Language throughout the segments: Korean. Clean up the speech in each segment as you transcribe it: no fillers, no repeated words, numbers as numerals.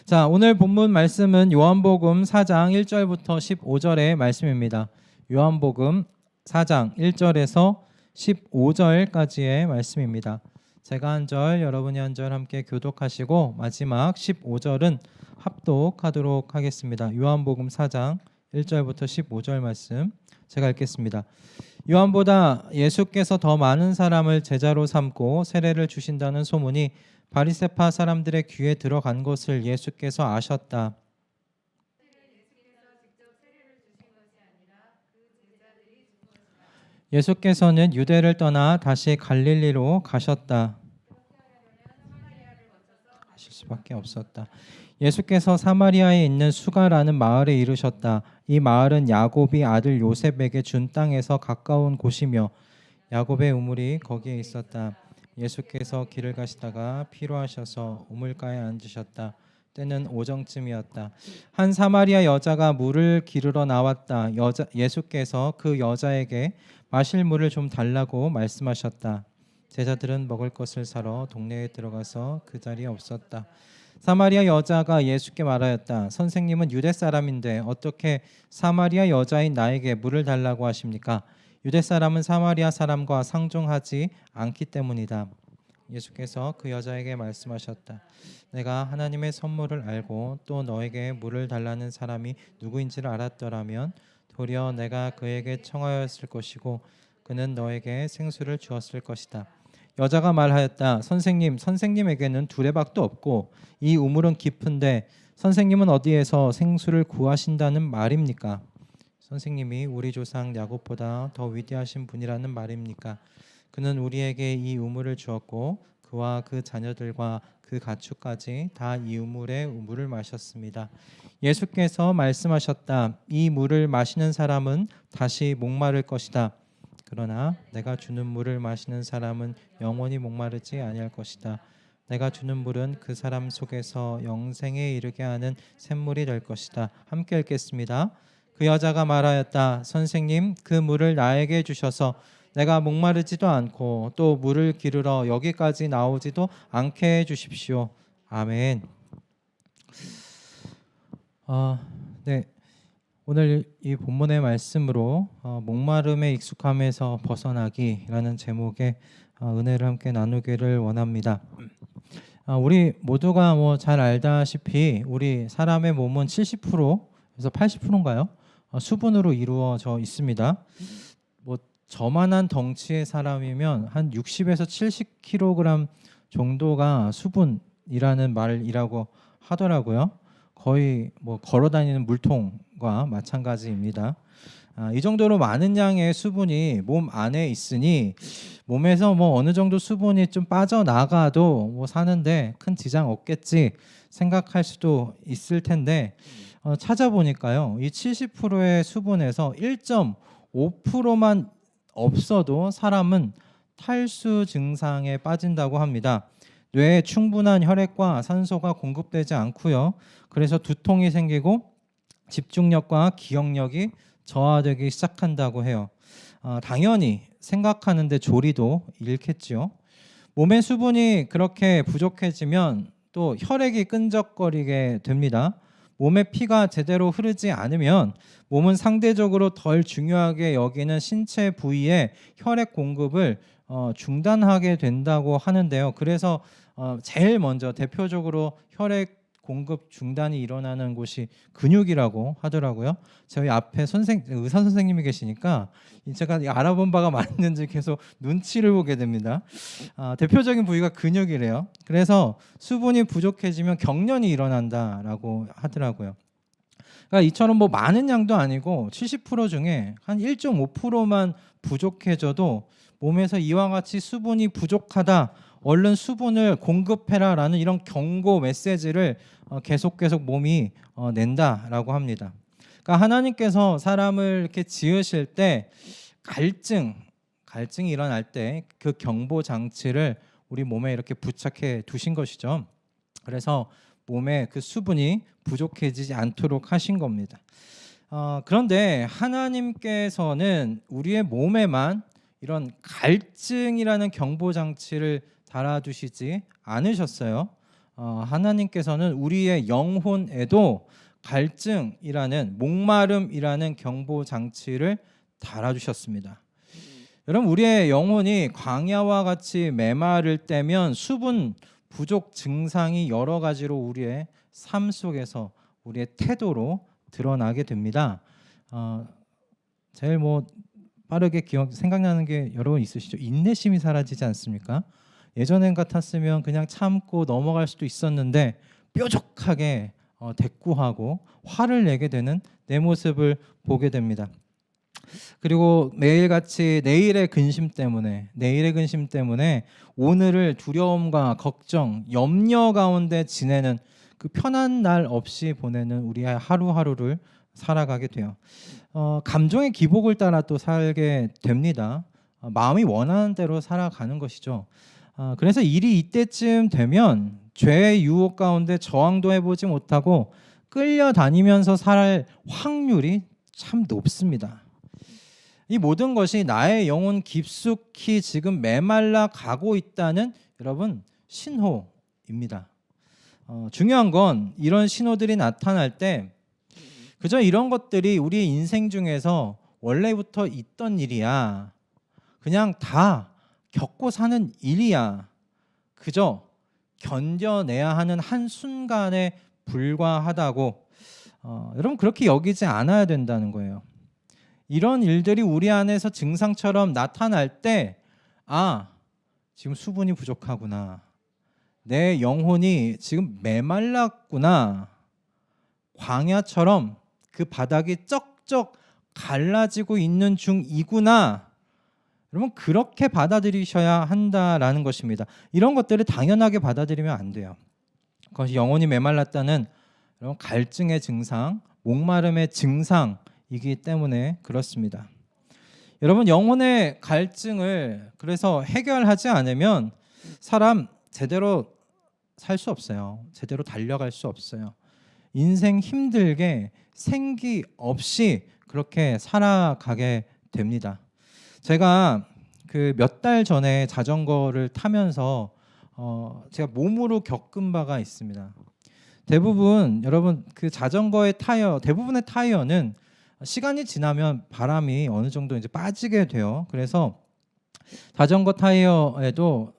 자, 오늘 본문 말씀은 요한복음 4장 1절부터 15절의 말씀입니다. 요한복음 4장 1절에서 15절까지의 말씀입니다. 제가 한 절, 여러분이 한 절 함께 교독하시고 마지막 15절은 합독하도록 하겠습니다. 요한복음 4장 1절부터 15절 말씀 제가 읽겠습니다. 요한보다 예수께서 더 많은 사람을 제자로 삼고 세례를 주신다는 소문이 바리새파 사람들의 귀에 들어간 것을 예수께서 아셨다. 예수께서는 유대를 떠나 다시 갈릴리로 가셨다. 가실 수밖에 없었다. 예수께서 사마리아에 있는 수가라는 마을에 이르셨다. 이 마을은 야곱이 아들 요셉에게 준 땅에서 가까운 곳이며 야곱의 우물이 거기에 있었다. 예수께서 길을 가시다가 피로하셔서 우물가에 앉으셨다. 때는 오정쯤이었다. 한 사마리아 여자가 물을 기르러 나왔다. 예수께서 그 여자에게 마실 물을 좀 달라고 말씀하셨다. 제자들은 먹을 것을 사러 동네에 들어가서 그 자리에 없었다. 사마리아 여자가 예수께 말하였다. 선생님은 유대 사람인데 어떻게 사마리아 여자인 나에게 물을 달라고 하십니까? 유대 사람은 사마리아 사람과 상종하지 않기 때문이다. 예수께서 그 여자에게 말씀하셨다. 내가 하나님의 선물을 알고 또 너에게 물을 달라는 사람이 누구인지를 알았더라면 도리어 내가 그에게 청하였을 것이고 그는 너에게 생수를 주었을 것이다. 여자가 말하였다. 선생님에게는 두레박도 없고 이 우물은 깊은데 선생님은 어디에서 생수를 구하신다는 말입니까? 선생님이 우리 조상 야곱보다 더 위대하신 분이라는 말입니까? 그는 우리에게 이 우물을 주었고 그와 그 자녀들과 그 가축까지 다 이 우물의 우물을 마셨습니다. 예수께서 말씀하셨다. 이 물을 마시는 사람은 다시 목마를 것이다. 그러나 내가 주는 물을 마시는 사람은 영원히 목마르지 아니할 것이다. 내가 주는 물은 그 사람 속에서 영생에 이르게 하는 샘물이 될 것이다. 함께 읽겠습니다. 그 여자가 말하였다. 선생님, 그 물을 나에게 주셔서 내가 목마르지도 않고 또 물을 기르러 여기까지 나오지도 않게 해 주십시오. 아멘. 네. 오늘 이 본문의 말씀으로 목마름에 익숙함에서 벗어나기라는 제목의 은혜를 함께 나누기를 원합니다. 우리 모두가 잘 알다시피 우리 사람의 몸은 70%에서 80%인가요? 수분으로 이루어져 있습니다. 저만한 덩치의 사람이면 한 60에서 70kg 정도가 수분이라는 말이라고 하더라고요. 거의 걸어다니는 물통과 마찬가지입니다. 이 정도로 많은 양의 수분이 몸 안에 있으니 몸에서 어느 정도 수분이 좀 빠져나가도 사는데 큰 지장 없겠지 생각할 수도 있을 텐데 찾아보니까요, 이 70%의 수분에서 1.5%만 없어도 사람은 탈수 증상에 빠진다고 합니다. 뇌에 충분한 혈액과 산소가 공급되지 않고요. 그래서 두통이 생기고 집중력과 기억력이 저하되기 시작한다고 해요. 당연히 생각하는데 조리도 잃겠지요. 몸의 수분이 그렇게 부족해지면 또 혈액이 끈적거리게 됩니다. 몸에 피가 제대로 흐르지 않으면 몸은 상대적으로 덜 중요하게 여기는 신체 부위에 혈액 공급을 중단하게 된다고 하는데요. 그래서 제일 먼저 대표적으로 혈액 공급 중단이 일어나는 곳이 근육이라고 하더라고요. 저희 앞에 의사 선생님이 계시니까 제가 알아본 바가 맞는지 계속 눈치를 보게 됩니다. 대표적인 부위가 근육이래요. 그래서 수분이 부족해지면 경련이 일어난다라고 하더라고요. 그러니까 이처럼 많은 양도 아니고 70% 중에 한 1.5%만 부족해져도 몸에서 이와 같이 수분이 부족하다, 얼른 수분을 공급해라라는 이런 경고 메시지를 계속 몸이 낸다라고 합니다. 그러니까 하나님께서 사람을 이렇게 지으실 때 갈증이 일어날 때 그 경보 장치를 우리 몸에 이렇게 부착해 두신 것이죠. 그래서 몸에 그 수분이 부족해지지 않도록 하신 겁니다. 그런데 하나님께서는 우리의 몸에만 이런 갈증이라는 경보 장치를 달아두시지 않으셨어요. 하나님께서는 우리의 영혼에도 갈증이라는 목마름이라는 경보 장치를 달아주셨습니다. 여러분, 우리의 영혼이 광야와 같이 메마를 때면 수분 부족 증상이 여러 가지로 우리의 삶 속에서 우리의 태도로 드러나게 됩니다. 제일 빠르게 생각나는 게 여러분 있으시죠? 인내심이 사라지지 않습니까? 예전엔 같았으면 그냥 참고 넘어갈 수도 있었는데 뾰족하게 대꾸하고 화를 내게 되는 내 모습을 보게 됩니다. 그리고 매일같이 내일의 근심 때문에 오늘을 두려움과 걱정, 염려 가운데 지내는 그 편한 날 없이 보내는 우리의 하루하루를 살아가게 돼요. 감정의 기복을 따라 또 살게 됩니다. 마음이 원하는 대로 살아가는 것이죠. 그래서 일이 이때쯤 되면 죄의 유혹 가운데 저항도 해보지 못하고 끌려다니면서 살 확률이 참 높습니다. 이 모든 것이 나의 영혼 깊숙이 지금 메말라 가고 있다는 여러분 신호입니다. 중요한 건 이런 신호들이 나타날 때 그저 이런 것들이 우리의 인생 중에서 원래부터 있던 일이야, 그냥 다 겪고 사는 일이야, 그저 견뎌내야 하는 한순간에 불과하다고 여러분 그렇게 여기지 않아야 된다는 거예요. 이런 일들이 우리 안에서 증상처럼 나타날 때 지금 수분이 부족하구나, 내 영혼이 지금 메말랐구나, 광야처럼 그 바닥이 쩍쩍 갈라지고 있는 중이구나, 여러분 그렇게 받아들이셔야 한다라는 것입니다. 이런 것들을 당연하게 받아들이면 안 돼요. 그것이 영혼이 메말랐다는 여러분 갈증의 증상, 목마름의 증상이기 때문에 그렇습니다. 여러분 영혼의 갈증을 그래서 해결하지 않으면 사람 제대로 살 수 없어요. 제대로 달려갈 수 없어요. 인생 힘들게 생기 없이 그렇게 살아가게 됩니다. 제가 그 몇 달 전에 자전거를 타면서 제가 몸으로 겪은 바가 있습니다. 대부분 여러분 그 자전거의 대부분의 타이어는 시간이 지나면 바람이 어느 정도 이제 빠지게 돼요. 그래서 자전거 타이어에도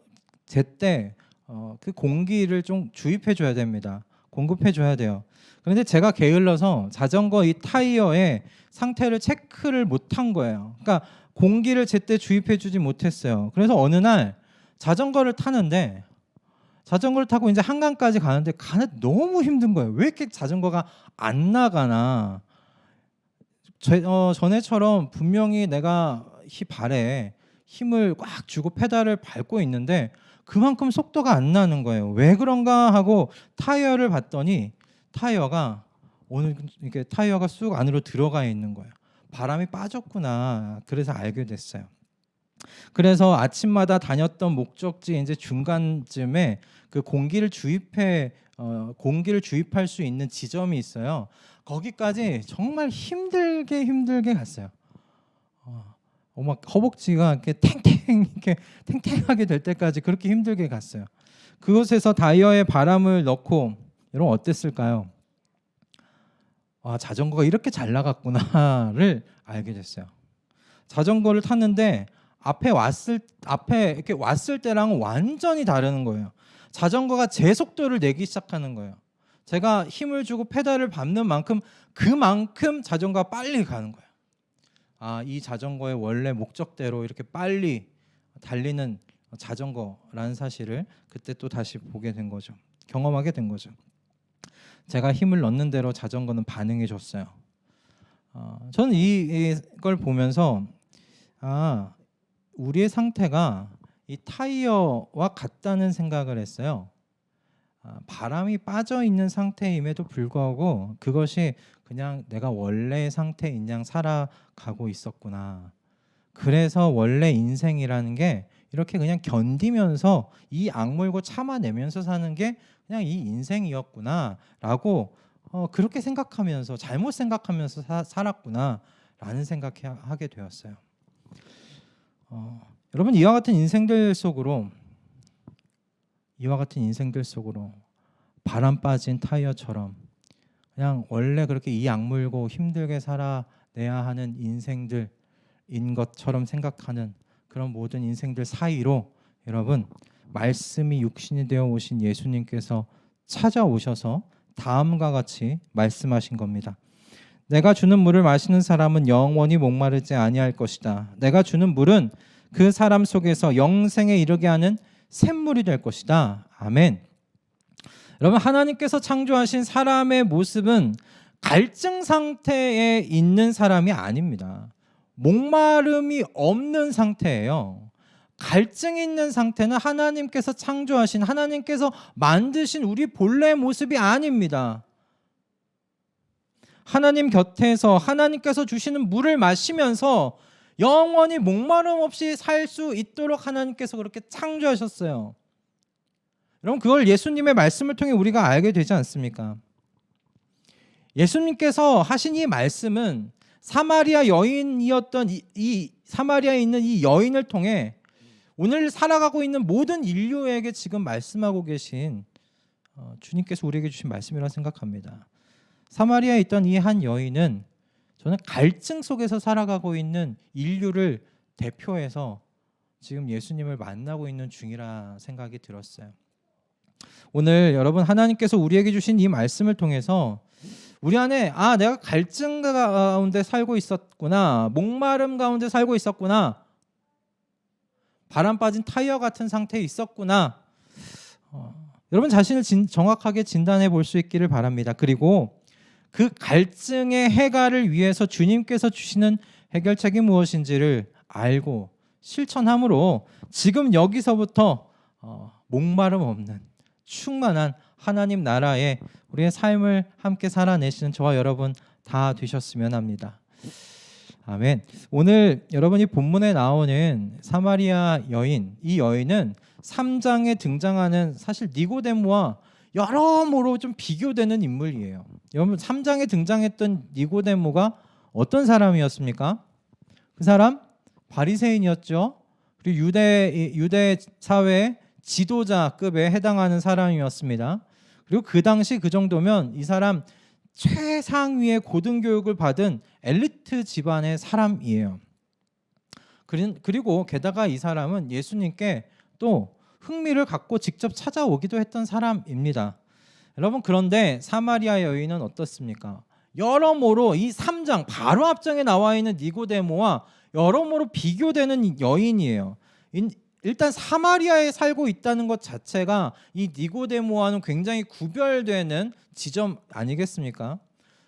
제때 그 공기를 좀 주입해 줘야 됩니다. 공급해 줘야 돼요. 그런데 제가 게을러서 자전거 이 타이어의 상태를 체크를 못한 거예요. 그러니까 공기를 제때 주입해 주지 못했어요. 그래서 어느 날 자전거를 타고 이제 한강까지 가는데 너무 힘든 거예요. 왜 이렇게 자전거가 안 나가나. 전에처럼 분명히 내가 발에 힘을 꽉 주고 페달을 밟고 있는데 그만큼 속도가 안 나는 거예요. 왜 그런가 하고 타이어를 봤더니 타이어가 쑥 안으로 들어가 있는 거예요. 바람이 빠졌구나. 그래서 알게 됐어요. 그래서 아침마다 다녔던 목적지 이제 중간쯤에 그 공기를 주입할 수 있는 지점이 있어요. 거기까지 정말 힘들게 갔어요. 막 허벅지가 이렇게 탱탱하게 될 때까지 그렇게 힘들게 갔어요. 그곳에서 타이어에 바람을 넣고 여러분 어땠을까요? 자전거가 이렇게 잘 나갔구나를 알게 됐어요. 자전거를 탔는데 앞에 이렇게 왔을 때랑은 완전히 다른 거예요. 자전거가 제 속도를 내기 시작하는 거예요. 제가 힘을 주고 페달을 밟는 만큼 그만큼 자전거가 빨리 가는 거예요. 이 자전거의 원래 목적대로 이렇게 빨리 달리는 자전거라는 사실을 그때 또 다시 보게 된 거죠. 경험하게 된 거죠. 제가 힘을 넣는 대로 자전거는 반응해 줬어요. 저는 이걸 보면서 우리의 상태가 이 타이어와 같다는 생각을 했어요. 바람이 빠져 있는 상태임에도 불구하고 그것이 그냥 내가 원래의 상태인 양 살아가고 있었구나. 그래서 원래 인생이라는 게 이렇게 그냥 견디면서 이 악물고 참아내면서 사는 게 그냥 이 인생이었구나라고 그렇게 생각하면서 잘못 생각하면서 살았구나라는 생각하게 되었어요. 여러분 이와 같은 인생들 속으로 바람 빠진 타이어처럼 그냥 원래 그렇게 이 악물고 힘들게 살아내야 하는 인생들인 것처럼 생각하는 그런 모든 인생들 사이로 여러분 말씀이 육신이 되어 오신 예수님께서 찾아오셔서 다음과 같이 말씀하신 겁니다. 내가 주는 물을 마시는 사람은 영원히 목마르지 아니할 것이다. 내가 주는 물은 그 사람 속에서 영생에 이르게 하는 샘물이 될 것이다. 아멘. 여러분 하나님께서 창조하신 사람의 모습은 갈증 상태에 있는 사람이 아닙니다. 목마름이 없는 상태예요. 갈증이 있는 상태는 하나님께서 창조하신 하나님께서 만드신 우리 본래의 모습이 아닙니다. 하나님 곁에서 하나님께서 주시는 물을 마시면서 영원히 목마름 없이 살 수 있도록 하나님께서 그렇게 창조하셨어요. 여러분 그걸 예수님의 말씀을 통해 우리가 알게 되지 않습니까? 예수님께서 하신 이 말씀은 사마리아 여인이었던 이 사마리아에 있는 이 여인을 통해 오늘 살아가고 있는 모든 인류에게 지금 말씀하고 계신 주님께서 우리에게 주신 말씀이라고 생각합니다. 사마리아에 있던 이 한 여인은 저는 갈증 속에서 살아가고 있는 인류를 대표해서 지금 예수님을 만나고 있는 중이라 생각이 들었어요. 오늘 여러분 하나님께서 우리에게 주신 이 말씀을 통해서 우리 안에 내가 갈증 가운데 살고 있었구나, 목마름 가운데 살고 있었구나, 바람 빠진 타이어 같은 상태에 있었구나, 여러분 자신을 정확하게 진단해 볼 수 있기를 바랍니다. 그리고 그 갈증의 해결을 위해서 주님께서 주시는 해결책이 무엇인지를 알고 실천함으로 지금 여기서부터 목마름 없는 충만한 하나님 나라에 우리의 삶을 함께 살아내시는 저와 여러분 다 되셨으면 합니다. 아멘. 오늘 여러분이 본문에 나오는 사마리아 여인, 이 여인은 3장에 등장하는 사실 니고데모와 여러모로 좀 비교되는 인물이에요. 여러분 3장에 등장했던 니고데모가 어떤 사람이었습니까? 그 사람 바리새인이었죠. 그리고 유대 사회의 지도자급에 해당하는 사람이었습니다. 그리고 그 당시 그 정도면 이 사람 최상위의 고등교육을 받은 엘리트 집안의 사람이에요. 그리고 게다가 이 사람은 예수님께 또 흥미를 갖고 직접 찾아오기도 했던 사람입니다. 여러분 그런데 사마리아 여인은 어떻습니까? 여러모로 이 3장 바로 앞장에 나와 있는 니고데모와 여러모로 비교되는 여인이에요. 일단 사마리아에 살고 있다는 것 자체가 이 니고데모와는 굉장히 구별되는 지점 아니겠습니까?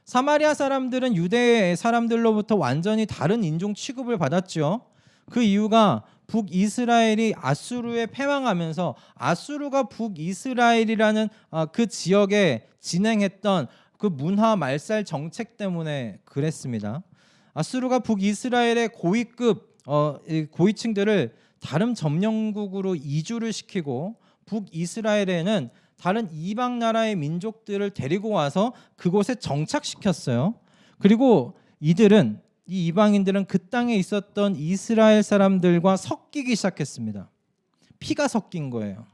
사마리아 사람들은 유대 사람들로부터 완전히 다른 인종 취급을 받았죠. 그 이유가 북이스라엘이 아수르에 패망하면서 아수르가 북이스라엘이라는 그 지역에 진행했던 그 문화 말살 정책 때문에 그랬습니다. 아수르가 북이스라엘의 고위급 고위층들을 다른 점령국으로 이주를 시키고 북이스라엘에는 다른 이방 나라의 민족들을 데리고 와서 그곳에 정착시켰어요. 그리고 이 이방인들은 그 땅에 있었던 이스라엘 사람들과 섞이기 시작했습니다. 피가 섞인 거예요.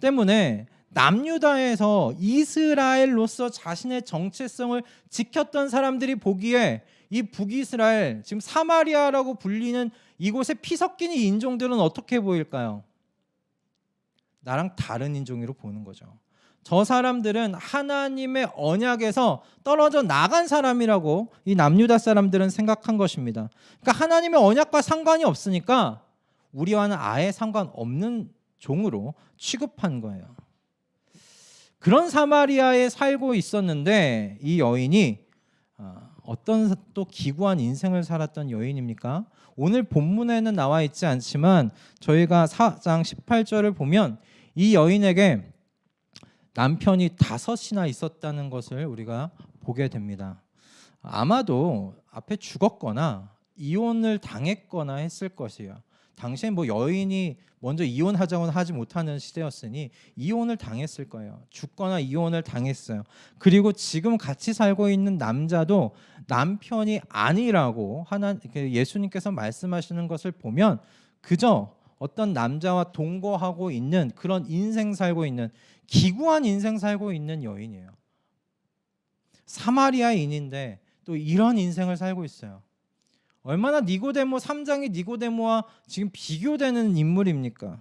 때문에 남유다에서 이스라엘로서 자신의 정체성을 지켰던 사람들이 보기에 이 북이스라엘, 지금 사마리아라고 불리는 이곳에 피 섞인 이 인종들은 어떻게 보일까요? 나랑 다른 인종으로 보는 거죠. 저 사람들은 하나님의 언약에서 떨어져 나간 사람이라고 이 남유다 사람들은 생각한 것입니다. 그러니까 하나님의 언약과 상관이 없으니까 우리와는 아예 상관없는 종으로 취급한 거예요. 그런 사마리아에 살고 있었는데 이 여인이 어떤 또 기구한 인생을 살았던 여인입니까? 오늘 본문에는 나와 있지 않지만 저희가 4장 18절을 보면 이 여인에게 남편이 5이나 있었다는 것을 우리가 보게 됩니다. 아마도 앞에 죽었거나 이혼을 당했거나 했을 것이에요. 당시에 여인이 먼저 이혼하자고는 하지 못하는 시대였으니 이혼을 당했을 거예요. 죽거나 이혼을 당했어요. 그리고 지금 같이 살고 있는 남자도 남편이 아니라고 예수님께서 말씀하시는 것을 보면 그저 어떤 남자와 동거하고 있는 그런 인생 살고 있는 기구한 인생 살고 있는 여인이에요. 사마리아인인데 또 이런 인생을 살고 있어요. 얼마나 니고데모 3장의 니고데모와 지금 비교되는 인물입니까?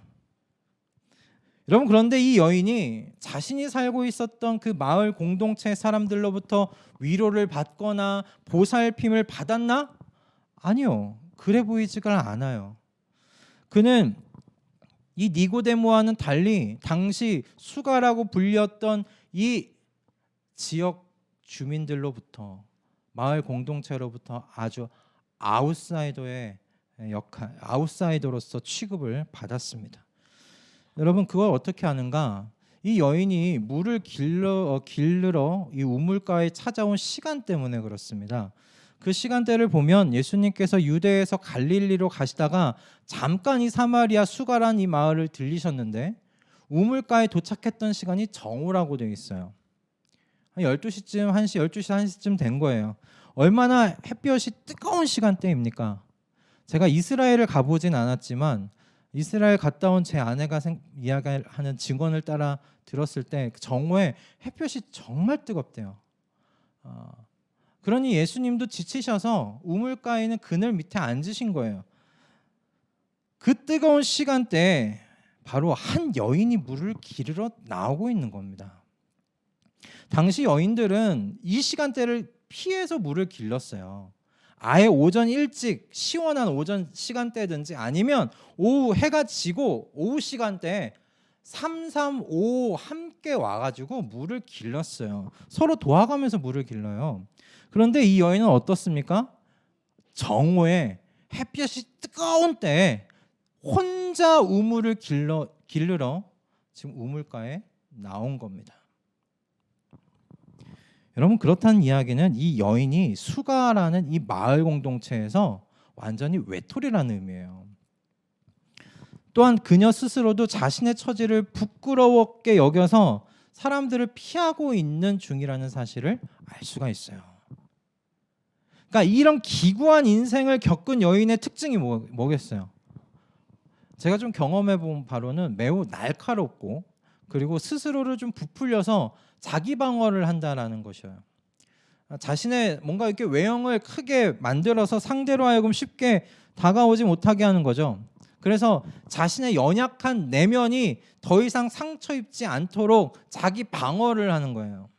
여러분, 그런데 이 여인이 자신이 살고 있었던 그 마을 공동체 사람들로부터 위로를 받거나 보살핌을 받았나? 아니요. 그래 보이지가 않아요. 그는 이 니고데모와는 달리 당시 수가라고 불렸던 이 지역 주민들로부터, 마을 공동체로부터 아주 아웃사이더의 역할, 아웃사이더로서 취급을 받았습니다. 여러분, 그걸 어떻게 아는가? 이 여인이 물을 길르러 이 우물가에 찾아온 시간 때문에 그렇습니다. 그 시간대를 보면 예수님께서 유대에서 갈릴리로 가시다가 잠깐 이 사마리아 수가란 이 마을을 들리셨는데 우물가에 도착했던 시간이 정오라고 되어 있어요. 한 12시쯤, 1시, 12시, 1시쯤 된 거예요. 얼마나 햇볕이 뜨거운 시간대입니까? 제가 이스라엘을 가보진 않았지만 이스라엘 갔다 온 제 아내가 이야기하는 증언을 따라 들었을 때 정오에 햇볕이 정말 뜨겁대요. 그러니 예수님도 지치셔서 우물가에 있는 그늘 밑에 앉으신 거예요. 그 뜨거운 시간대에 바로 한 여인이 물을 기르러 나오고 있는 겁니다. 당시 여인들은 이 시간대를 피해서 물을 길렀어요. 아예 오전 일찍 시원한 오전 시간대든지 아니면 오후 해가 지고 오후 시간대에 3, 3, 5 함께 와가지고 물을 길렀어요. 서로 도와가면서 물을 길러요. 그런데 이 여인은 어떻습니까? 정오에 햇볕이 뜨거운 때에 혼자 우물을 기르러 지금 우물가에 나온 겁니다. 여러분, 그렇다는 이야기는 이 여인이 수가라는 이 마을 공동체에서 완전히 외톨이라는 의미예요. 또한 그녀 스스로도 자신의 처지를 부끄러웠게 여겨서 사람들을 피하고 있는 중이라는 사실을 알 수가 있어요. 그러니까 이런 기구한 인생을 겪은 여인의 특징이 뭐겠어요? 제가 좀 경험해 본 바로는 매우 날카롭고 그리고 스스로를 좀 부풀려서 자기 방어를 한다라는 것이에요. 자신의 뭔가 이렇게 외형을 크게 만들어서 상대로 하여금 쉽게 다가오지 못하게 하는 거죠. 그래서 자신의 연약한 내면이 더 이상 상처 입지 않도록 자기 방어를 하는 거예요.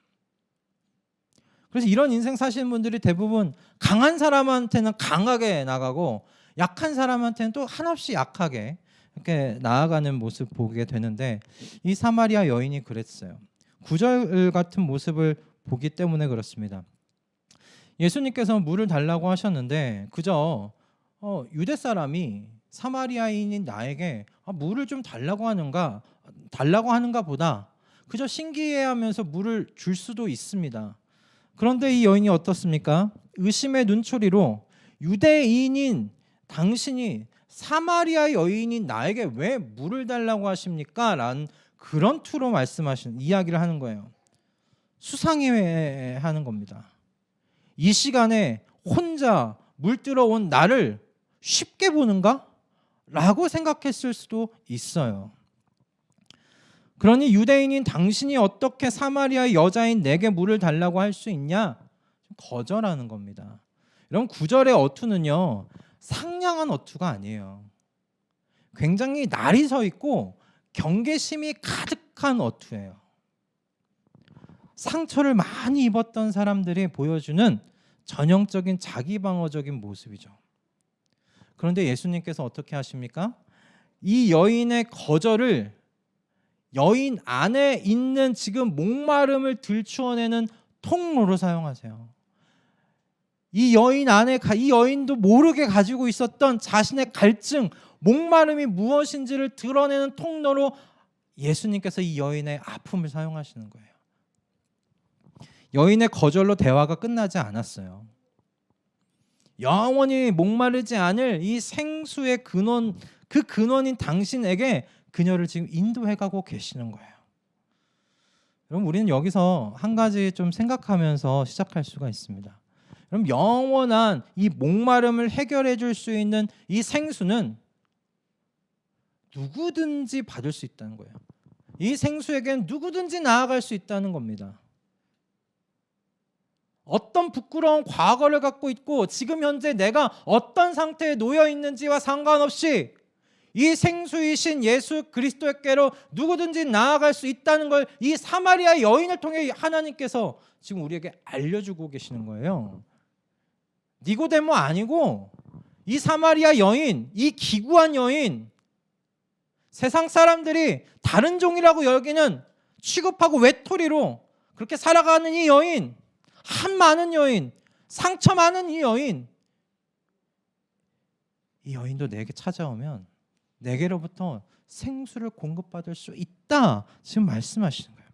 그래서 이런 인생 사시는 분들이 대부분 강한 사람한테는 강하게 나가고 약한 사람한테는 또 한없이 약하게 이렇게 나아가는 모습 보게 되는데 이 사마리아 여인이 그랬어요. 구절 같은 모습을 보기 때문에 그렇습니다. 예수님께서 물을 달라고 하셨는데 그저 유대 사람이 사마리아인인 나에게 물을 좀 달라고 하는가 보다 그저 신기해하면서 물을 줄 수도 있습니다. 그런데 이 여인이 어떻습니까? 의심의 눈초리로 유대인인 당신이 사마리아 여인인 나에게 왜 물을 달라고 하십니까? 라는 그런 투로 말씀하시는 이야기를 하는 거예요. 수상해하는 겁니다. 이 시간에 혼자 물들어 온 나를 쉽게 보는가? 라고 생각했을 수도 있어요. 그러니 유대인인 당신이 어떻게 사마리아 여자인 내게 물을 달라고 할 수 있냐? 거절하는 겁니다. 여러분, 9절의 어투는요, 상냥한 어투가 아니에요. 굉장히 날이 서 있고 경계심이 가득한 어투예요. 상처를 많이 입었던 사람들이 보여주는 전형적인 자기 방어적인 모습이죠. 그런데 예수님께서 어떻게 하십니까? 이 여인의 거절을 여인 안에 있는 지금 목마름을 들추어내는 통로로 사용하세요. 이 여인도 모르게 가지고 있었던 자신의 갈증, 목마름이 무엇인지를 드러내는 통로로 예수님께서 이 여인의 아픔을 사용하시는 거예요. 여인의 거절로 대화가 끝나지 않았어요. 영원히 목마르지 않을 이 생수의 근원, 그 근원인 당신에게 그녀를 지금 인도해가고 계시는 거예요. 여러분, 우리는 여기서 한 가지 좀 생각하면서 시작할 수가 있습니다. 그럼 영원한 이 목마름을 해결해 줄 수 있는 이 생수는 누구든지 받을 수 있다는 거예요. 이 생수에게는 누구든지 나아갈 수 있다는 겁니다. 어떤 부끄러운 과거를 갖고 있고 지금 현재 내가 어떤 상태에 놓여 있는지와 상관없이 이 생수이신 예수 그리스도께로 누구든지 나아갈 수 있다는 걸 이 사마리아 여인을 통해 하나님께서 지금 우리에게 알려주고 계시는 거예요. 니고데모 아니고 이 사마리아 여인, 이 기구한 여인, 세상 사람들이 다른 종이라고 여기는 취급하고 외톨이로 그렇게 살아가는 이 여인, 한 많은 여인, 상처 많은 이 여인도 내게 찾아오면 내게로부터 생수를 공급받을 수 있다, 지금 말씀하시는 거예요.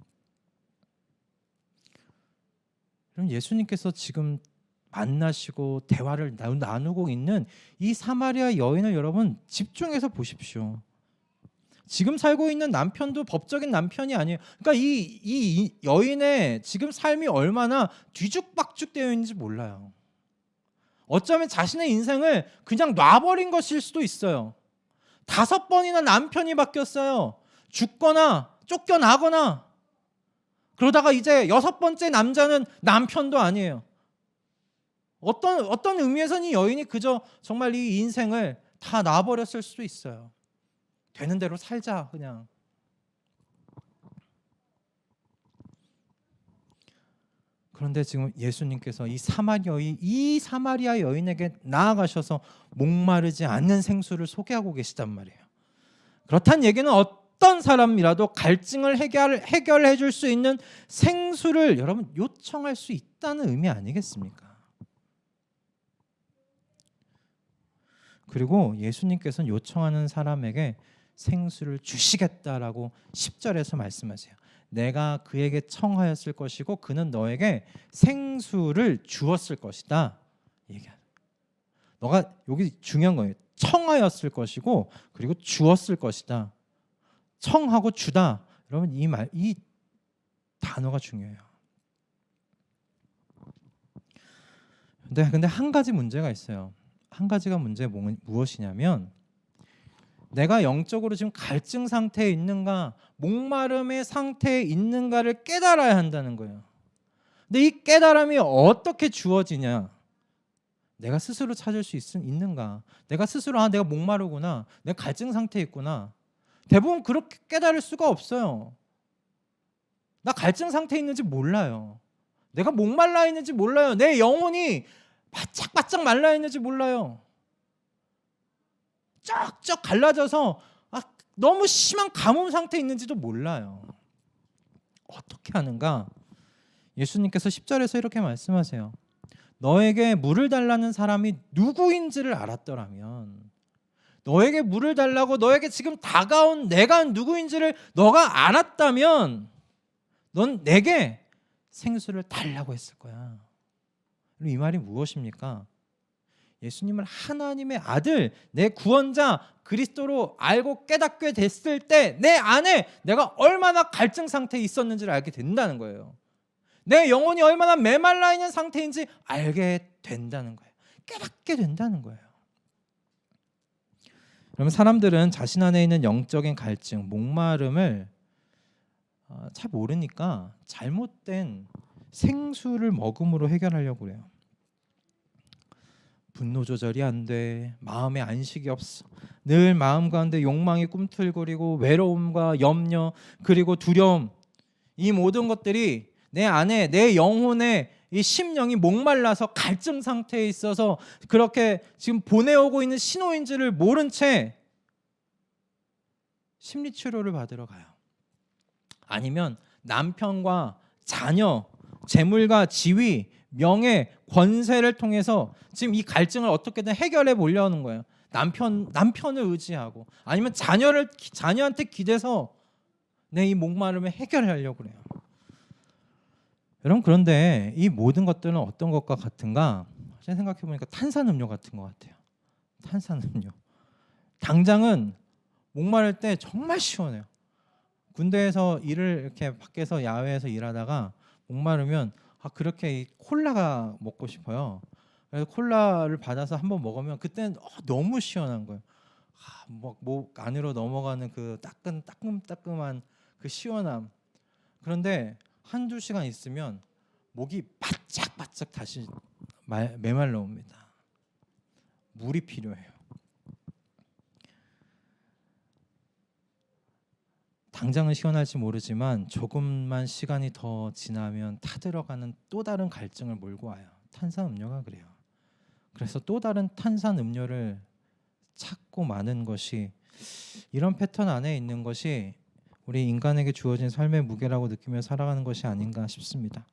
그럼 예수님께서 지금 만나시고 대화를 나누고 있는 이 사마리아 여인을 여러분 집중해서 보십시오. 지금 살고 있는 남편도 법적인 남편이 아니에요. 그러니까 이 여인의 지금 삶이 얼마나 뒤죽박죽 되어 있는지 몰라요. 어쩌면 자신의 인생을 그냥 놔버린 것일 수도 있어요. 5번이나 남편이 바뀌었어요. 죽거나 쫓겨나거나. 그러다가 이제 6번째 남자는 남편도 아니에요. 어떤 의미에서는 이 여인이 그저 정말 이 인생을 다 놔버렸을 수도 있어요. 되는 대로 살자 그냥. 그런데 지금 예수님께서 이 사마리아 여인에게 나아가셔서 목마르지 않는 생수를 소개하고 계시단 말이에요. 그렇다는 얘기는 어떤 사람이라도 갈증을 해결해 줄 수 있는 생수를 여러분 요청할 수 있다는 의미 아니겠습니까? 그리고 예수님께서는 요청하는 사람에게 생수를 주시겠다라고 10절에서 말씀하세요. 내가 그에게 청하였을 것이고 그는 너에게 생수를 주었을 것이다. 너가 여기 중요한 거예요. 청하였을 것이고 그리고 주었을 것이다. 청하고 주다. 여러분 이 단어가 중요해요. 근데 한 가지 문제가 있어요. 한 가지가 무엇이냐면 내가 영적으로 지금 갈증 상태에 있는가, 목마름의 상태에 있는가를 깨달아야 한다는 거예요. 근데 이 깨달음이 어떻게 주어지냐? 내가 스스로 찾을 수 있는가? 내가 스스로 내가 목마르구나, 내가 갈증 상태에 있구나. 대부분 그렇게 깨달을 수가 없어요. 나 갈증 상태에 있는지 몰라요. 내가 목말라 있는지 몰라요. 내 영혼이 바짝바짝 말라 있는지 몰라요. 쩍쩍 갈라져서 너무 심한 가뭄 상태에 있는지도 몰라요. 어떻게 하는가? 예수님께서 10절에서 이렇게 말씀하세요. 너에게 물을 달라는 사람이 누구인지를 알았더라면, 너에게 물을 달라고 너에게 지금 다가온 내가 누구인지를 너가 알았다면 넌 내게 생수를 달라고 했을 거야. 이 말이 무엇입니까? 예수님을 하나님의 아들, 내 구원자 그리스도로 알고 깨닫게 됐을 때 내 안에 내가 얼마나 갈증 상태에 있었는지를 알게 된다는 거예요. 내 영혼이 얼마나 메말라 있는 상태인지 알게 된다는 거예요. 깨닫게 된다는 거예요. 그러면 사람들은 자신 안에 있는 영적인 갈증, 목마름을 잘 모르니까 잘못된 생수를 먹음으로 해결하려고 그래요. 분노 조절이 안 돼. 마음에 안식이 없어. 늘 마음 가운데 욕망이 꿈틀거리고 외로움과 염려 그리고 두려움, 이 모든 것들이 내 안에 내 영혼의 이 심령이 목말라서 갈증 상태에 있어서 그렇게 지금 보내오고 있는 신호인지를 모른 채 심리치료를 받으러 가요. 아니면 남편과 자녀, 재물과 지위, 명예, 권세를 통해서 지금 이 갈증을 어떻게든 해결해 보려는 거예요. 남편을 의지하고 아니면 자녀한테 기대서 내 이 목마름을 해결하려고 그래요. 여러분, 그런데 이 모든 것들은 어떤 것과 같은가? 제가 생각해 보니까 탄산음료 같은 것 같아요. 탄산음료. 당장은 목마를 때 정말 시원해요. 군대에서 일을 이렇게 밖에서 야외에서 일하다가 목마르면 그렇게 콜라가 먹고 싶어요. 그래서 콜라를 받아서 한번 먹으면 그때는 너무 시원한 거예요. 목 안으로 넘어가는 그 따끔한 그 시원함. 그런데 한두 시간 있으면 목이 바짝바짝 다시 메말라 옵니다. 물이 필요해요. 당장은 시원할지 모르지만 조금만 시간이 더 지나면 타들어가는 또 다른 갈증을 몰고 와요. 탄산음료가 그래요. 그래서 또 다른 탄산음료를 찾고 마는 것이, 이런 패턴 안에 있는 것이 우리 인간에게 주어진 삶의 무게라고 느끼며 살아가는 것이 아닌가 싶습니다.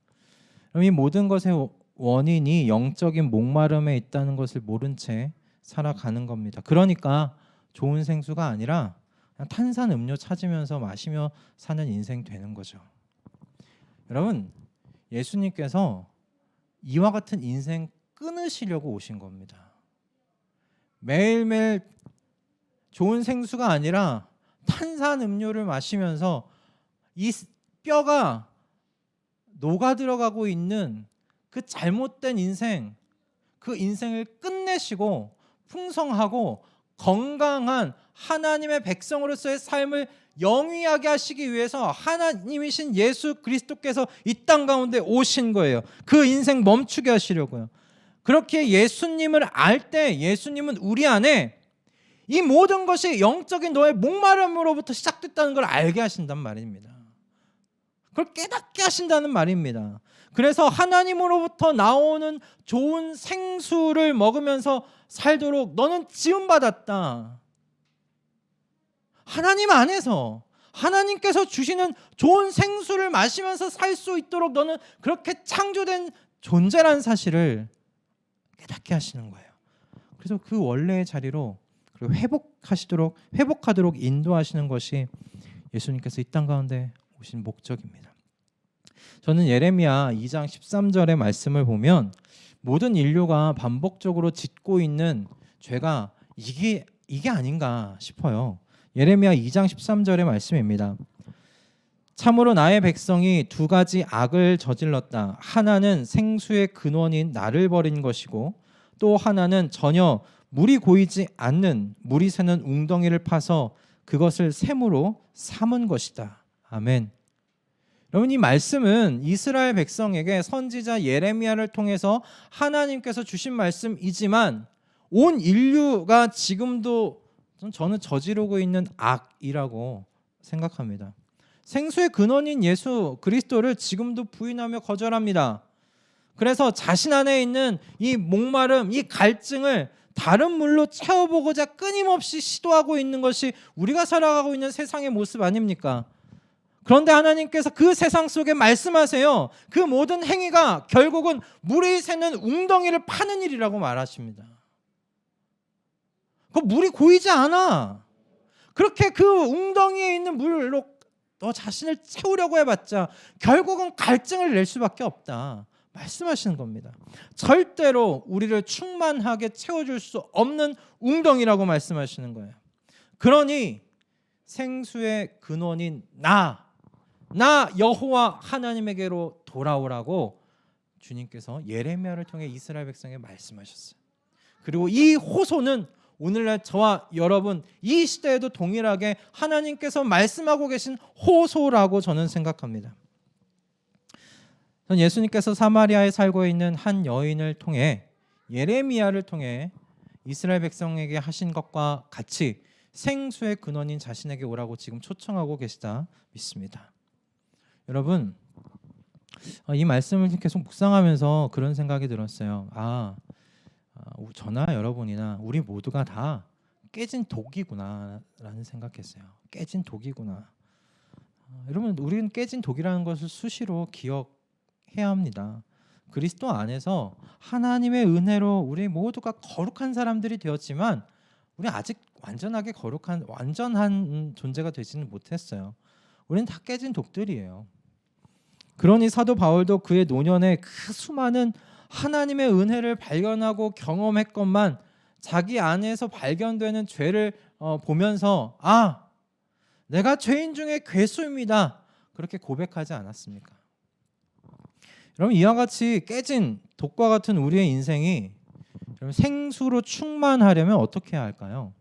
그럼 이 모든 것의 원인이 영적인 목마름에 있다는 것을 모른 채 살아가는 겁니다. 그러니까 좋은 생수가 아니라 그냥 탄산음료 찾으면서 마시며 사는 인생 되는 거죠. 여러분, 예수님께서 이와 같은 인생 끊으시려고 오신 겁니다. 매일매일 좋은 생수가 아니라 탄산음료를 마시면서 이 뼈가 녹아 들어가고 있는 그 잘못된 인생, 그 인생을 끝내시고 풍성하고 건강한 하나님의 백성으로서의 삶을 영위하게 하시기 위해서 하나님이신 예수 그리스도께서 이 땅 가운데 오신 거예요. 그 인생 멈추게 하시려고요. 그렇게 예수님을 알 때 예수님은 우리 안에 이 모든 것이 영적인 너의 목마름으로부터 시작됐다는 걸 알게 하신단 말입니다. 그걸 깨닫게 하신다는 말입니다. 그래서 하나님으로부터 나오는 좋은 생수를 먹으면서 살도록 너는 지음받았다. 하나님 안에서 하나님께서 주시는 좋은 생수를 마시면서 살 수 있도록 너는 그렇게 창조된 존재라는 사실을 깨닫게 하시는 거예요. 그래서 그 원래의 자리로 그리고 회복하도록 인도하시는 것이 예수님께서 이 땅 가운데 오신 목적입니다. 저는 예레미야 2장 13절의 말씀을 보면 모든 인류가 반복적으로 짓고 있는 죄가 이게 아닌가 싶어요. 예레미야 2장 13절의 말씀입니다. 참으로 나의 백성이 두 가지 악을 저질렀다. 하나는 생수의 근원인 나를 버린 것이고 또 하나는 전혀 물이 고이지 않는 물이 새는 웅덩이를 파서 그것을 샘으로 삼은 것이다. 아멘. 여러분, 이 말씀은 이스라엘 백성에게 선지자 예레미야를 통해서 하나님께서 주신 말씀이지만 온 인류가 지금도 저는 저지르고 있는 악이라고 생각합니다. 생수의 근원인 예수 그리스도를 지금도 부인하며 거절합니다. 그래서 자신 안에 있는 이 목마름, 이 갈증을 다른 물로 채워보고자 끊임없이 시도하고 있는 것이 우리가 살아가고 있는 세상의 모습 아닙니까? 그런데 하나님께서 그 세상 속에 말씀하세요. 그 모든 행위가 결국은 물이 새는 웅덩이를 파는 일이라고 말하십니다. 그 물이 고이지 않아. 그렇게 그 웅덩이에 있는 물로 너 자신을 채우려고 해봤자 결국은 갈증을 낼 수밖에 없다. 말씀하시는 겁니다. 절대로 우리를 충만하게 채워줄 수 없는 웅덩이라고 말씀하시는 거예요. 그러니 생수의 근원인 나 여호와 하나님에게로 돌아오라고 주님께서 예레미야를 통해 이스라엘 백성에게 말씀하셨어요. 그리고 이 호소는 오늘날 저와 여러분 이 시대에도 동일하게 하나님께서 말씀하고 계신 호소라고 저는 생각합니다. 예수님께서 사마리아에 살고 있는 한 여인을 통해 예레미야를 통해 이스라엘 백성에게 하신 것과 같이 생수의 근원인 자신에게 오라고 지금 초청하고 계시다 믿습니다. 여러분, 이 말씀을 계속 묵상하면서 그런 생각이 들었어요. 저나 여러분이나 우리 모두가 다 깨진 독이구나 라는 생각했어요. 깨진 독이구나. 여러분, 우리는 깨진 독이라는 것을 수시로 기억해야 합니다. 그리스도 안에서 하나님의 은혜로 우리 모두가 거룩한 사람들이 되었지만 우리 아직 완전한 존재가 되지는 못했어요. 우리는 다 깨진 독들이에요. 그러니 사도 바울도 그의 노년에 그 수많은 하나님의 은혜를 발견하고 경험했건만 자기 안에서 발견되는 죄를 보면서 내가 죄인 중에 괴수입니다. 그렇게 고백하지 않았습니까? 여러분, 이와 같이 깨진 독과 같은 우리의 인생이 생수로 충만하려면 어떻게 해야 할까요?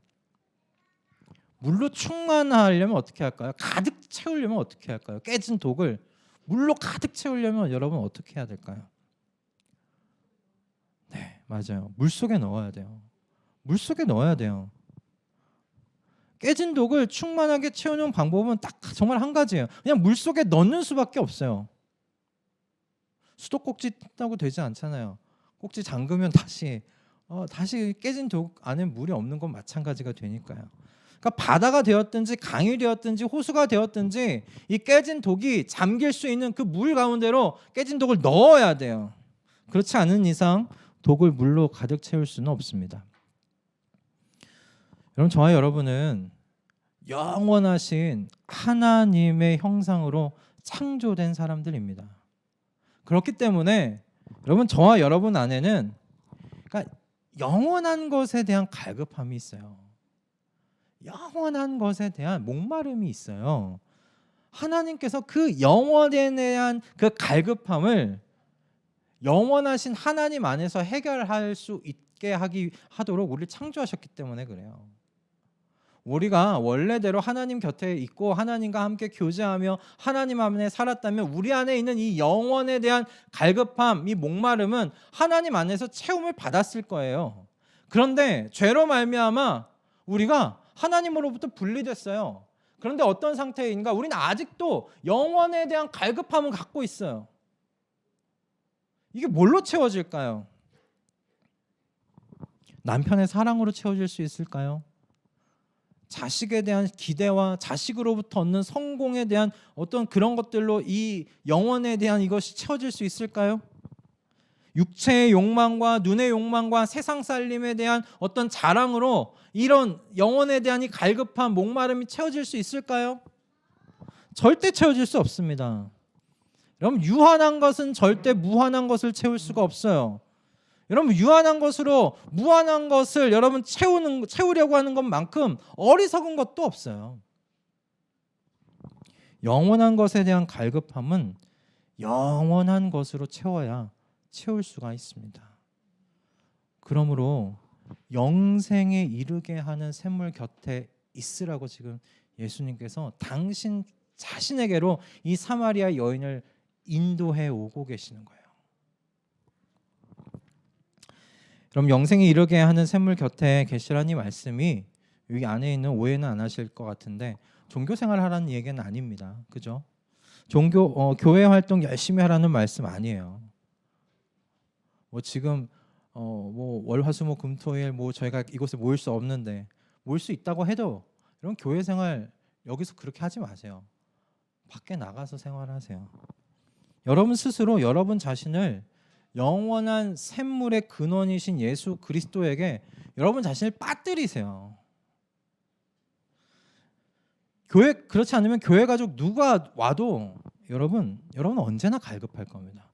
물로 충만하려면 어떻게 할까요? 가득 채우려면 어떻게 할까요? 깨진 독을 물로 가득 채우려면 여러분 어떻게 해야 될까요? 네, 맞아요. 물속에 넣어야 돼요. 물속에 넣어야 돼요. 깨진 독을 충만하게 채우는 방법은 딱 정말 한 가지예요. 그냥 물속에 넣는 수밖에 없어요. 수도꼭지 뜯다고 되지 않잖아요. 꼭지 잠그면 다시 깨진 독 안에 물이 없는 건 마찬가지가 되니까요. 그러니까 바다가 되었든지 강이 되었든지 호수가 되었든지 이 깨진 독이 잠길 수 있는 그 물 가운데로 깨진 독을 넣어야 돼요. 그렇지 않은 이상 독을 물로 가득 채울 수는 없습니다. 여러분, 저와 여러분은 영원하신 하나님의 형상으로 창조된 사람들입니다. 그렇기 때문에 여러분, 저와 여러분 안에는 그러니까 영원한 것에 대한 갈급함이 있어요. 영원한 것에 대한 목마름이 있어요. 하나님께서 그 영원에 대한 그 갈급함을 영원하신 하나님 안에서 해결할 수 있게 하도록 우리를 창조하셨기 때문에 그래요. 우리가 원래대로 하나님 곁에 있고 하나님과 함께 교제하며 하나님 안에 살았다면 우리 안에 있는 이 영원에 대한 갈급함, 이 목마름은 하나님 안에서 채움을 받았을 거예요. 그런데 죄로 말미암아 우리가 하나님으로부터 분리됐어요. 그런데 어떤 상태인가? 우리는 아직도 영원에 대한 갈급함을 갖고 있어요. 이게 뭘로 채워질까요? 남편의 사랑으로 채워질 수 있을까요? 자식에 대한 기대와 자식으로부터 얻는 성공에 대한 어떤 그런 것들로 이 영혼에 대한 이것이 채워질 수 있을까요? 육체의 욕망과 눈의 욕망과 세상 살림에 대한 어떤 자랑으로 이런 영혼에 대한 이 갈급한 목마름이 채워질 수 있을까요? 절대 채워질 수 없습니다. 여러분, 유한한 것은 절대 무한한 것을 채울 수가 없어요. 여러분, 유한한 것으로 무한한 것을 여러분 채우려고 하는 것만큼 어리석은 것도 없어요. 영원한 것에 대한 갈급함은 영원한 것으로 채울 수가 있습니다. 그러므로 영생에 이르게 하는 샘물 곁에 있으라고 지금 예수님께서 당신 자신에게로 이 사마리아 여인을 인도해 오고 계시는 거예요. 그럼 영생에 이르게 하는 샘물 곁에 계시라는 이 말씀이 여기 안에 있는 오해는 안 하실 것 같은데 종교생활 하라는 얘기는 아닙니다. 그죠? 교회 활동 열심히 하라는 말씀 아니에요. 지금 월화수목 금토일 저희가 이곳에 모일 수 없는데 모일 수 있다고 해도 이런 교회 생활 여기서 그렇게 하지 마세요. 밖에 나가서 생활하세요. 여러분 스스로 여러분 자신을 영원한 샘물의 근원이신 예수 그리스도에게 여러분 자신을 빠뜨리세요. 그렇지 않으면 교회 가족 누가 와도 여러분 언제나 갈급할 겁니다.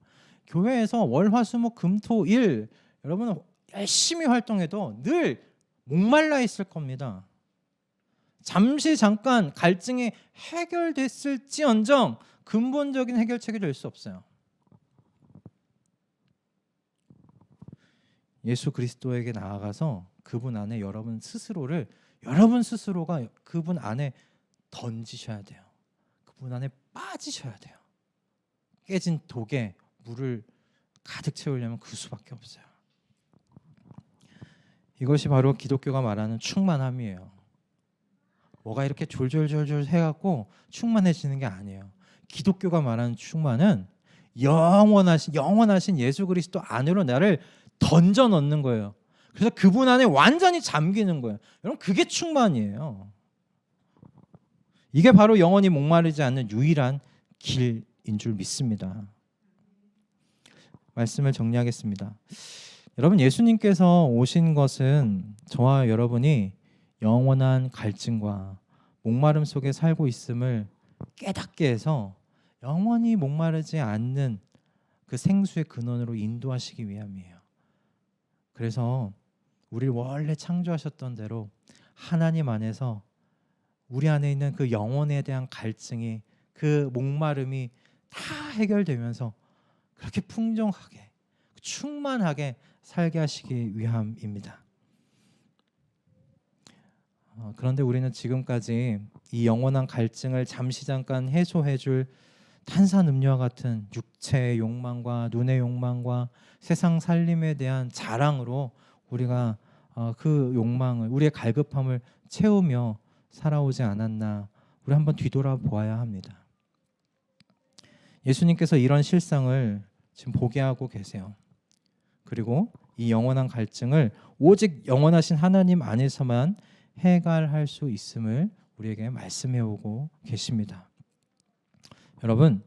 교회에서 월화수목 금토일 여러분은 열심히 활동해도 늘 목말라 있을 겁니다. 잠깐 갈증이 해결됐을지언정 근본적인 해결책이 될 수 없어요. 예수 그리스도에게 나아가서 그분 안에 여러분 스스로가 그분 안에 던지셔야 돼요. 그분 안에 빠지셔야 돼요. 깨진 독에 물을 가득 채우려면 그 수밖에 없어요. 이것이 바로 기독교가 말하는 충만함이에요. 뭐가 이렇게 졸졸졸졸 해갖고 충만해지는 게 아니에요. 기독교가 말하는 충만은 영원하신 예수 그리스도 안으로 나를 던져 넣는 거예요. 그래서 그분 안에 완전히 잠기는 거예요. 여러분, 그게 충만이에요. 이게 바로 영원히 목마르지 않는 유일한 길인 줄 믿습니다. 말씀을 정리하겠습니다. 여러분, 예수님께서 오신 것은 저와 여러분이 영원한 갈증과 목마름 속에 살고 있음을 깨닫게 해서 영원히 목마르지 않는 그 생수의 근원으로 인도하시기 위함이에요. 그래서 우리를 원래 창조하셨던 대로 하나님 안에서 우리 안에 있는 그 영혼에 대한 갈증이, 그 목마름이 다 해결되면서 그렇게 풍성하게 충만하게 살게 하시기 위함입니다. 그런데 우리는 지금까지 이 영원한 갈증을 잠시 잠깐 해소해줄 탄산음료와 같은 육체의 욕망과 눈의 욕망과 세상 살림에 대한 자랑으로 우리가 그 욕망을, 우리의 갈급함을 채우며 살아오지 않았나, 우리 한번 뒤돌아보아야 합니다. 예수님께서 이런 실상을 지금 보게 하고 계세요. 그리고 이 영원한 갈증을 오직 영원하신 하나님 안에서만 해결할 수 있음을 우리에게 말씀해 오고 계십니다. 여러분,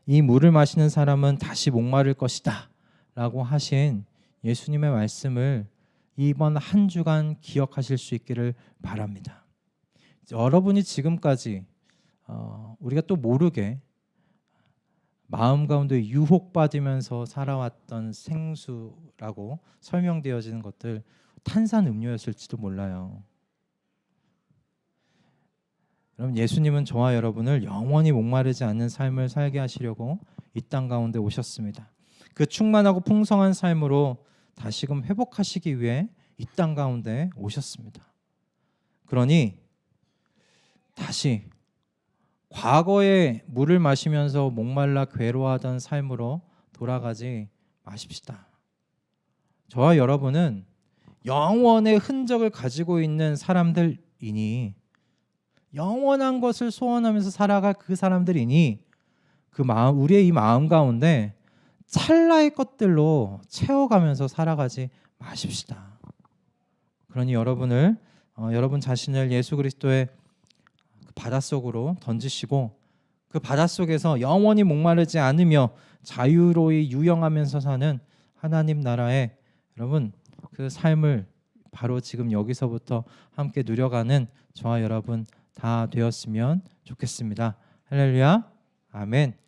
이 물을 마시는 사람은 다시 목마를 것이다 라고 하신 예수님의 말씀을 이번 한 주간 기억하실 수 있기를 바랍니다. 여러분이 지금까지 우리가 또 모르게 마음 가운데 유혹받으면서 살아왔던 생수라고 설명되어지는 것들, 탄산음료였을지도 몰라요. 여러분, 예수님은 저와 여러분을 영원히 목마르지 않는 삶을 살게 하시려고 이 땅 가운데 오셨습니다. 그 충만하고 풍성한 삶으로 다시금 회복하시기 위해 이 땅 가운데 오셨습니다. 그러니 다시 과거에 물을 마시면서 목말라 괴로워하던 삶으로 돌아가지 마십시다. 저와 여러분은 영원의 흔적을 가지고 있는 사람들이니, 영원한 것을 소원하면서 살아갈 그 사람들이니, 그 마음, 우리의 이 마음 가운데 찰나의 것들로 채워가면서 살아가지 마십시다. 그러니 여러분 자신을 예수 그리스도의 바닷속으로 던지시고, 그 바닷속에서 영원히 목마르지 않으며 자유로이 유영하면서 사는 하나님 나라의 여러분 그 삶을 바로 지금 여기서부터 함께 누려가는 저와 여러분 다 되었으면 좋겠습니다. 할렐루야, 아멘.